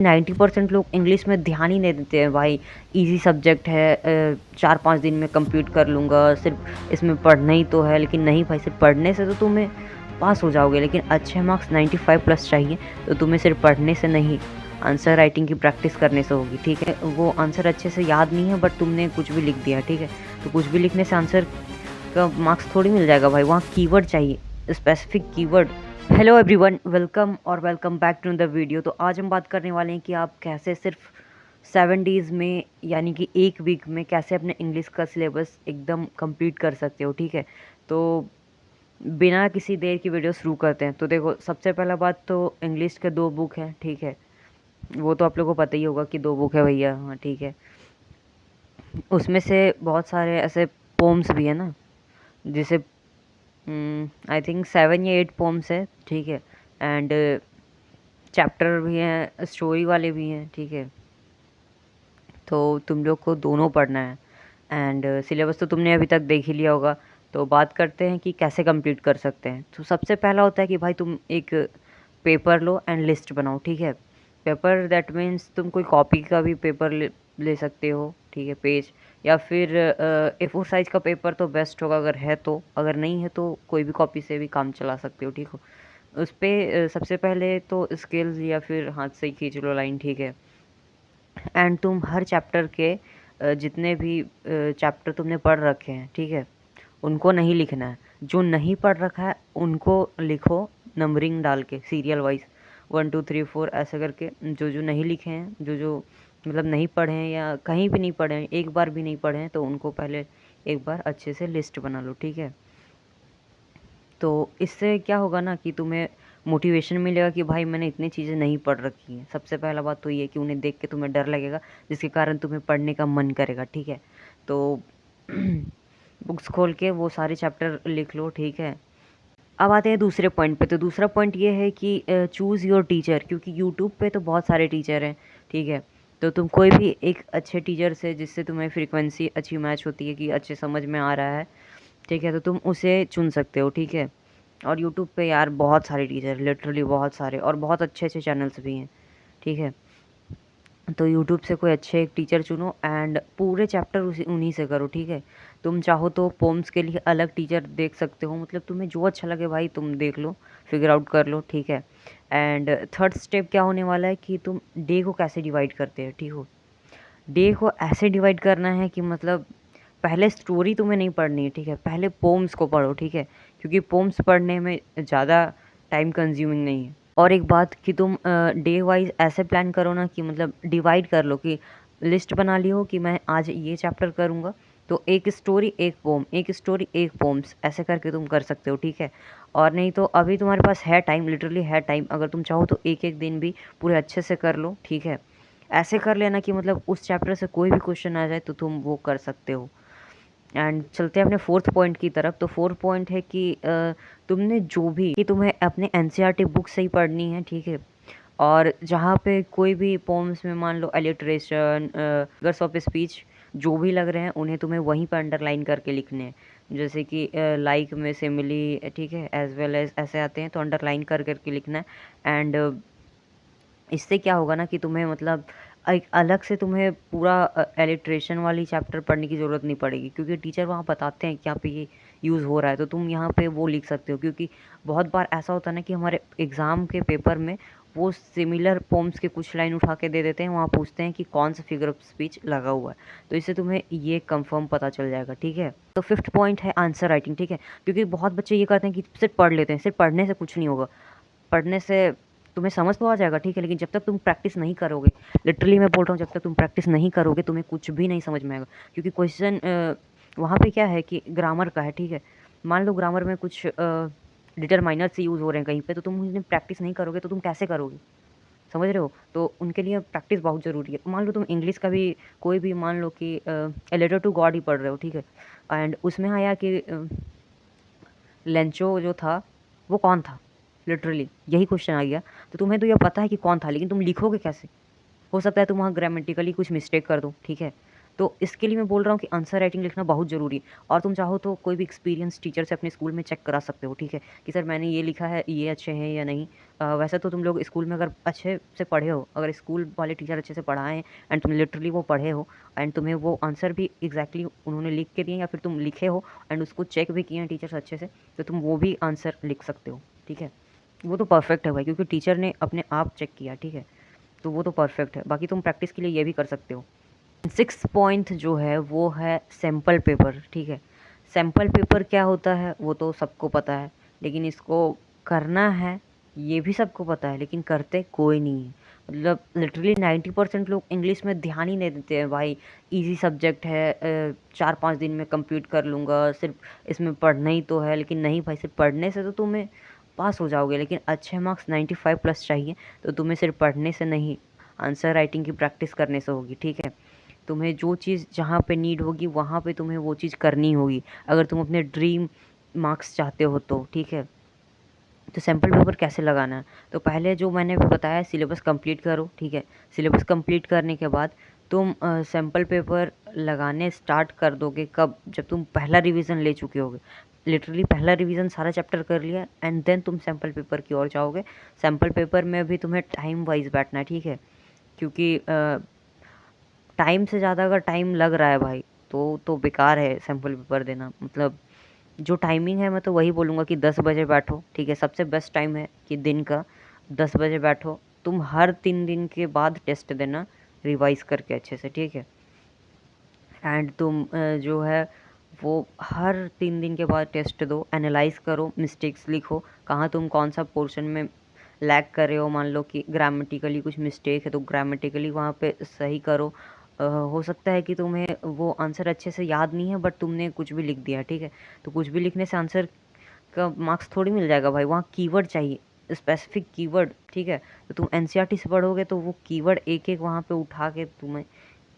90% लोग इंग्लिश में ध्यान ही नहीं देते हैं भाई। इजी सब्जेक्ट है, 4-5 दिन में कंप्लीट कर लूँगा, सिर्फ इसमें पढ़ना ही तो है। लेकिन नहीं भाई, सिर्फ पढ़ने से तो तुम्हें पास हो जाओगे, लेकिन अच्छे मार्क्स 95 प्लस चाहिए। तो तुम्हें सिर्फ पढ़ने से नहीं, आंसर राइटिंग की प्रैक्टिस करने से होगी, ठीक है। वो आंसर अच्छे से याद नहीं है, बट तुमने कुछ भी लिख दिया, ठीक है। तो कुछ भी लिखने से आंसर का मार्क्स थोड़ी मिल जाएगा भाई, वहाँ कीवर्ड चाहिए, specific keyword. Hello everyone, welcome और welcome back to the video. तो आज हम बात करने वाले हैं कि आप कैसे सिर्फ 7 डेज़ में, यानी कि एक वीक में, कैसे अपने इंग्लिश का सिलेबस एकदम कंप्लीट कर सकते हो, ठीक है। तो बिना किसी देर की वीडियो शुरू करते हैं। तो देखो, सबसे पहला बात तो इंग्लिश के 2 बुक हैं, ठीक है। वो तो आप लोगों को पता ही होगा कि 2 बुक है भैया, हाँ ठीक है। उसमें से बहुत सारे ऐसे पोम्स भी है ना, जिसे आई थिंक 7 या 8 पोम्स है, ठीक है। एंड चैप्टर भी हैं, स्टोरी वाले भी हैं, ठीक है। तो तुम लोग को दोनों पढ़ना है। एंड सिलेबस तो तुमने अभी तक देख ही लिया होगा। तो बात करते हैं कि कैसे कंप्लीट कर सकते हैं। तो सबसे पहला होता है कि भाई तुम एक पेपर लो एंड लिस्ट बनाओ, ठीक है। पेपर दैट मीन्स तुम कोई कॉपी का भी पेपर ले सकते हो, ठीक है, पेज। या फिर A4 साइज़ का पेपर तो बेस्ट होगा अगर है तो। अगर नहीं है तो कोई भी कॉपी से भी काम चला सकते हो, ठीक हो। उस पे सबसे पहले तो स्केल्स या फिर हाथ से ही खींच लो लाइन, ठीक है। एंड तुम हर चैप्टर के जितने भी चैप्टर तुमने पढ़ रखे हैं, ठीक है, उनको नहीं लिखना है। जो नहीं पढ़ रखा है उनको लिखो, नंबरिंग डाल के सीरियल वाइज, 1 2 3 4 ऐसे करके। जो जो नहीं लिखे हैं, जो जो मतलब नहीं पढ़े हैं या कहीं भी नहीं पढ़े हैं, एक बार भी नहीं पढ़े हैं, तो उनको पहले एक बार अच्छे से लिस्ट बना लो, ठीक है। तो इससे क्या होगा ना कि तुम्हें मोटिवेशन मिलेगा कि भाई मैंने इतनी चीज़ें नहीं पढ़ रखी हैं। सबसे पहला बात तो ये है कि उन्हें देख के तुम्हें डर लगेगा, जिसके कारण तुम्हें पढ़ने का मन करेगा, ठीक है। तो बुक्स खोल के वो सारे चैप्टर लिख लो, ठीक है। अब आते हैं दूसरे पॉइंट पे। तो दूसरा पॉइंट ये है कि चूज़ योर टीचर, क्योंकि यूट्यूब पे तो बहुत सारे टीचर हैं, ठीक है। तो तुम कोई भी एक अच्छे टीचर से, जिससे तुम्हें फ्रीक्वेंसी अच्छी मैच होती है कि अच्छे समझ में आ रहा है, ठीक है, तो तुम उसे चुन सकते हो, ठीक है। और यूट्यूब पे यार बहुत सारे टीचर, लिटरली बहुत सारे, और बहुत अच्छे अच्छे चैनल्स भी हैं, ठीक है। तो यूट्यूब से कोई अच्छे एक टीचर चुनो एंड पूरे चैप्टर उसी उन्हीं से करो, ठीक है। तुम चाहो तो पोम्स के लिए अलग टीचर देख सकते हो, मतलब तुम्हें जो अच्छा लगे भाई तुम देख लो, फिगर आउट कर लो, ठीक है। एंड थर्ड स्टेप क्या होने वाला है कि तुम डे को कैसे डिवाइड करते हैं, ठीक हो। डे को ऐसे डिवाइड करना है कि मतलब पहले स्टोरी तुम्हें नहीं पढ़नी है, ठीक है, पहले पोम्स को पढ़ो, ठीक है। क्योंकि पोम्स पढ़ने में ज़्यादा टाइम कंज्यूमिंग नहीं है। और एक बात कि तुम डे वाइज ऐसे प्लान करो ना कि मतलब डिवाइड कर लो, कि लिस्ट बना ली हो कि मैं आज ये चैप्टर करूँगा, तो एक स्टोरी एक पोम, एक स्टोरी एक पोम्स, ऐसे करके तुम कर सकते हो, ठीक है। और नहीं तो अभी तुम्हारे पास है टाइम, लिटरली है टाइम, अगर तुम चाहो तो एक एक दिन भी पूरे अच्छे से कर लो, ठीक है। ऐसे कर लेना कि मतलब उस चैप्टर से कोई भी क्वेश्चन आ जाए तो तुम वो कर सकते हो। एंड चलते हैं अपने फोर्थ पॉइंट की तरफ। तो फोर्थ पॉइंट है कि तुमने जो भी, कि तुम्हें अपने एनसीईआरटी बुक से ही पढ़नी है, ठीक है। और जहाँ पे कोई भी पोम्स में मान लो अलिटरेशन, फिगर्स ऑफ स्पीच जो भी लग रहे हैं, उन्हें तुम्हें वहीं पर अंडरलाइन करके लिखने हैं। जैसे कि लाइक में सिमिली, ठीक है, एज वेल एज ऐसे आते हैं, तो अंडरलाइन कर करके लिखना है। एंड इससे क्या होगा ना कि तुम्हें मतलब एक अलग से तुम्हें पूरा एलिट्रेशन वाली चैप्टर पढ़ने की ज़रूरत नहीं पड़ेगी, क्योंकि टीचर वहाँ बताते हैं कि यहाँ पे ये यूज़ हो रहा है, तो तुम यहाँ पे वो लिख सकते हो। क्योंकि बहुत बार ऐसा होता है ना कि हमारे एग्ज़ाम के पेपर में वो सिमिलर पोम्स के कुछ लाइन उठा के दे देते हैं, वहाँ पूछते हैं कि कौन सा फिगर ऑफ स्पीच लगा हुआ है, तो इससे तुम्हें ये कंफर्म पता चल जाएगा, ठीक है। तो फिफ्थ पॉइंट है आंसर राइटिंग, ठीक है। क्योंकि बहुत बच्चे ये करते हैं कि सिर्फ पढ़ लेते हैं, सिर्फ पढ़ने से कुछ नहीं होगा। पढ़ने से तुम्हें समझ तो आ जाएगा, ठीक है, लेकिन जब तक तुम प्रैक्टिस नहीं करोगे, लिटरली मैं बोल रहा हूँ, जब तक तुम प्रैक्टिस नहीं करोगे तुम्हें कुछ भी नहीं समझ में आएगा। क्योंकि क्वेश्चन वहाँ पे क्या है कि ग्रामर का है, ठीक है। मान लो ग्रामर में कुछ डिटरमाइनर से यूज़ हो रहे हैं कहीं पे, तो तुम उन्हें प्रैक्टिस नहीं करोगे तो तुम कैसे करोगे, समझ रहे हो। तो उनके लिए प्रैक्टिस बहुत ज़रूरी है। मान लो तुम इंग्लिश का भी कोई भी, मान लो कि ए लेटर टू गॉड ही पढ़ रहे हो, ठीक है। एंड उसमें आया कि लेंचो जो था वो कौन था, लिटरली यही क्वेश्चन आ गया। तो तुम्हें तो ये पता है कि कौन था, लेकिन तुम लिखोगे कैसे। हो सकता है तुम वहाँ ग्रामेटिकली कुछ मिस्टेक कर दो, ठीक है। तो इसके लिए मैं बोल रहा हूँ कि आंसर राइटिंग लिखना बहुत ज़रूरी है। और तुम चाहो तो कोई भी एक्सपीरियंस टीचर से अपने स्कूल में चेक करा सकते हो, ठीक है, कि सर मैंने ये लिखा है, ये अच्छे हैं या नहीं। वैसे तो तुम लोग स्कूल में अगर अच्छे से पढ़े हो, अगर स्कूल वाले टीचर अच्छे से पढ़ाए हैं एंड तुम लिटरली वो पढ़े हो एंड तुम्हें वो आंसर भी एग्जैक्टली उन्होंने लिख के दिए या फिर तुम लिखे हो एंड उसको चेक भी किए हैं टीचर्स अच्छे से, तो तुम वो भी आंसर लिख सकते हो, ठीक है। वो तो परफेक्ट है भाई, क्योंकि टीचर ने अपने आप चेक किया, ठीक है, तो वो तो परफेक्ट है। बाकी तुम प्रैक्टिस के लिए ये भी कर सकते हो। 6 पॉइंट जो है वो है सैम्पल पेपर, ठीक है। सैम्पल पेपर क्या होता है वो तो सबको पता है, लेकिन इसको करना है ये भी सबको पता है, लेकिन करते कोई नहीं है। मतलब लिटरली 90% लोग इंग्लिश में ध्यान ही नहीं देते हैं भाई। इजी सब्जेक्ट है, 4-5 दिन में कंप्लीट कर लूँगा, सिर्फ इसमें पढ़ना ही तो है। लेकिन नहीं भाई, सिर्फ पढ़ने से तो तुम्हें पास हो जाओगे, लेकिन अच्छे मार्क्स 95 प्लस चाहिए, तो तुम्हें सिर्फ पढ़ने से नहीं, आंसर राइटिंग की प्रैक्टिस करने से होगी, ठीक है। तुम्हें जो चीज़ जहाँ पे नीड होगी वहाँ पे तुम्हें वो चीज़ करनी होगी, अगर तुम अपने ड्रीम मार्क्स चाहते हो तो, ठीक है। तो सैम्पल पेपर कैसे लगाना है, तो पहले जो मैंने अभी बताया सिलेबस कंप्लीट करो, ठीक है। सिलेबस कंप्लीट करने के बाद तुम सैम्पल पेपर लगाने स्टार्ट कर दोगे कब, जब तुम पहला रिवीजन ले चुके होगे। लिटरली पहला रिवीजन सारा चैप्टर कर लिया एंड देन तुम सैम्पल पेपर की ओर जाओगे। सैम्पल पेपर में भी तुम्हें टाइम वाइज बैठना है, ठीक है, क्योंकि टाइम से ज़्यादा अगर टाइम लग रहा है भाई तो बेकार है सैम्पल पेपर देना। मतलब जो टाइमिंग है मैं तो वही बोलूँगा कि 10 बजे बैठो, ठीक है। सबसे बेस्ट टाइम है कि दिन का 10 बजे बैठो। तुम हर 3 दिन के बाद टेस्ट देना रिवाइज़ करके अच्छे से, ठीक है। एंड तुम जो है वो हर 3 दिन के बाद टेस्ट दो, एनालाइज करो, मिस्टेक्स लिखो, कहाँ तुम कौन सा पोर्शन में लैग कर रहे हो। मान लो कि ग्रामेटिकली कुछ मिस्टेक है तो ग्रामेटिकली वहाँ पे सही करो। हो सकता है कि तुम्हें वो आंसर अच्छे से याद नहीं है बट तुमने कुछ भी लिख दिया, ठीक है। तो कुछ भी लिखने से आंसर का मार्क्स थोड़ी मिल जाएगा भाई, वहाँ कीवर्ड चाहिए, स्पेसिफिक कीवर्ड, ठीक है। तो तुम एनसीईआरटी से पढ़ोगे तो वो कीवर्ड एक एक वहाँ पे उठा के तुम्हें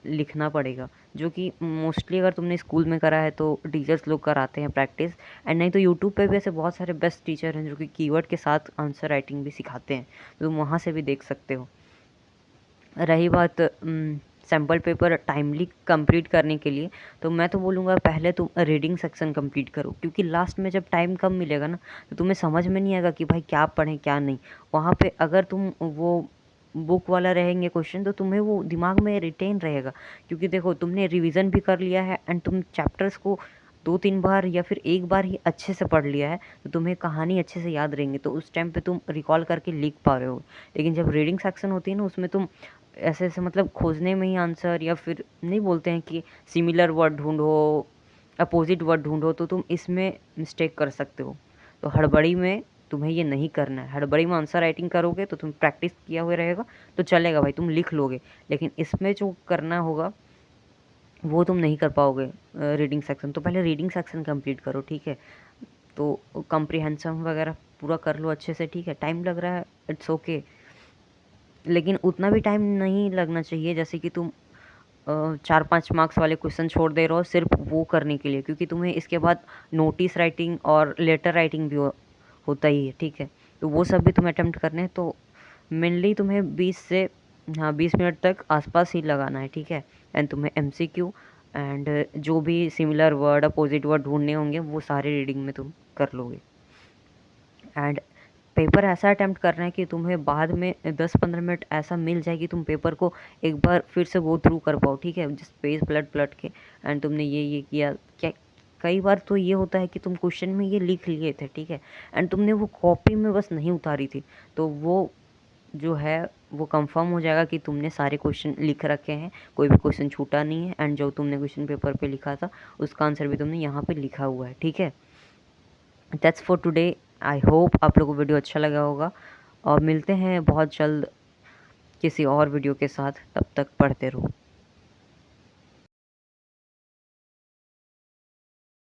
लिखना पड़ेगा, जो कि मोस्टली अगर तुमने स्कूल में करा है तो टीचर्स लोग कराते हैं प्रैक्टिस। एंड नहीं तो यूट्यूब पे भी ऐसे बहुत सारे बेस्ट टीचर हैं जो कि कीवर्ड के साथ आंसर राइटिंग भी सिखाते हैं, तो तुम वहाँ से भी देख सकते हो। रही बात सैम्पल पेपर टाइमली कंप्लीट करने के लिए, तो मैं तो बोलूँगा पहले तुम रीडिंग सेक्शन कंप्लीट करो, क्योंकि लास्ट में जब टाइम कम मिलेगा ना तो तुम्हें समझ में नहीं आएगा कि भाई क्या पढ़ें क्या नहीं। वहाँ पे अगर तुम वो बुक वाला रहेंगे क्वेश्चन तो तुम्हें वो दिमाग में रिटेन रहेगा, क्योंकि देखो तुमने रिवीजन भी कर लिया है एंड तुम चैप्टर्स को 2-3 बार या फिर एक बार ही अच्छे से पढ़ लिया है, तो तुम्हें कहानी अच्छे से याद रहेंगे, तो उस टाइम पे तुम रिकॉल करके लिख पा रहे हो। लेकिन जब रीडिंग सेक्शन होती है ना उसमें तुम ऐसे ऐसे मतलब खोजने में ही आंसर, या फिर नहीं बोलते हैं कि सिमिलर वर्ड ढूंढो, अपोजिट वर्ड ढूंढो, तो तुम इसमें मिस्टेक कर सकते हो। तो हड़बड़ी में तुम्हें ये नहीं करना है। हड़बड़ी में आंसर राइटिंग करोगे तो तुम प्रैक्टिस किया हुआ रहेगा तो चलेगा भाई, तुम लिख लोगे। लेकिन इसमें जो करना होगा वो तुम नहीं कर पाओगे रीडिंग सेक्शन। तो पहले रीडिंग सेक्शन कंप्लीट करो, ठीक है। तो कॉम्प्रिहेंशन वगैरह पूरा कर लो अच्छे से, ठीक है। टाइम लग रहा है, इट्स ओके, लेकिन उतना भी टाइम नहीं लगना चाहिए जैसे कि तुम 4-5 मार्क्स वाले क्वेश्चन छोड़ दे रहे हो सिर्फ वो करने के लिए, क्योंकि तुम्हें इसके बाद नोटिस राइटिंग और लेटर राइटिंग भी होता ही है, ठीक है। तो वो सब भी तुम्हें अटेम्प्ट करने हैं, तो मेनली तुम्हें 20 मिनट तक आसपास ही लगाना है, ठीक है। एंड तुम्हें एमसीक्यू एंड जो भी सिमिलर वर्ड अपोजिट वर्ड ढूंढने होंगे वो सारे रीडिंग में तुम कर लोगे। एंड पेपर ऐसा अटैम्प्ट करना है कि तुम्हें बाद में 10-15 मिनट ऐसा मिल जाए कि तुम पेपर को एक बार फिर से गो थ्रू कर पाओ, ठीक है, जिस पेज पलट पलट के एंड तुमने ये किया क्या। कई बार तो ये होता है कि तुम क्वेश्चन में ये लिख लिए थे, ठीक है, एंड तुमने वो कॉपी में बस नहीं उतारी थी, तो वो जो है वो कंफर्म हो जाएगा कि तुमने सारे क्वेश्चन लिख रखे हैं, कोई भी क्वेश्चन छूटा नहीं है, एंड जो तुमने क्वेश्चन पेपर पे लिखा था उसका आंसर भी तुमने यहाँ पे लिखा हुआ है, ठीक है। That's for today. I hope आप लोगों को वीडियो अच्छा लगा होगा, और मिलते हैं बहुत जल्द किसी और वीडियो के साथ। तब तक पढ़ते रहो।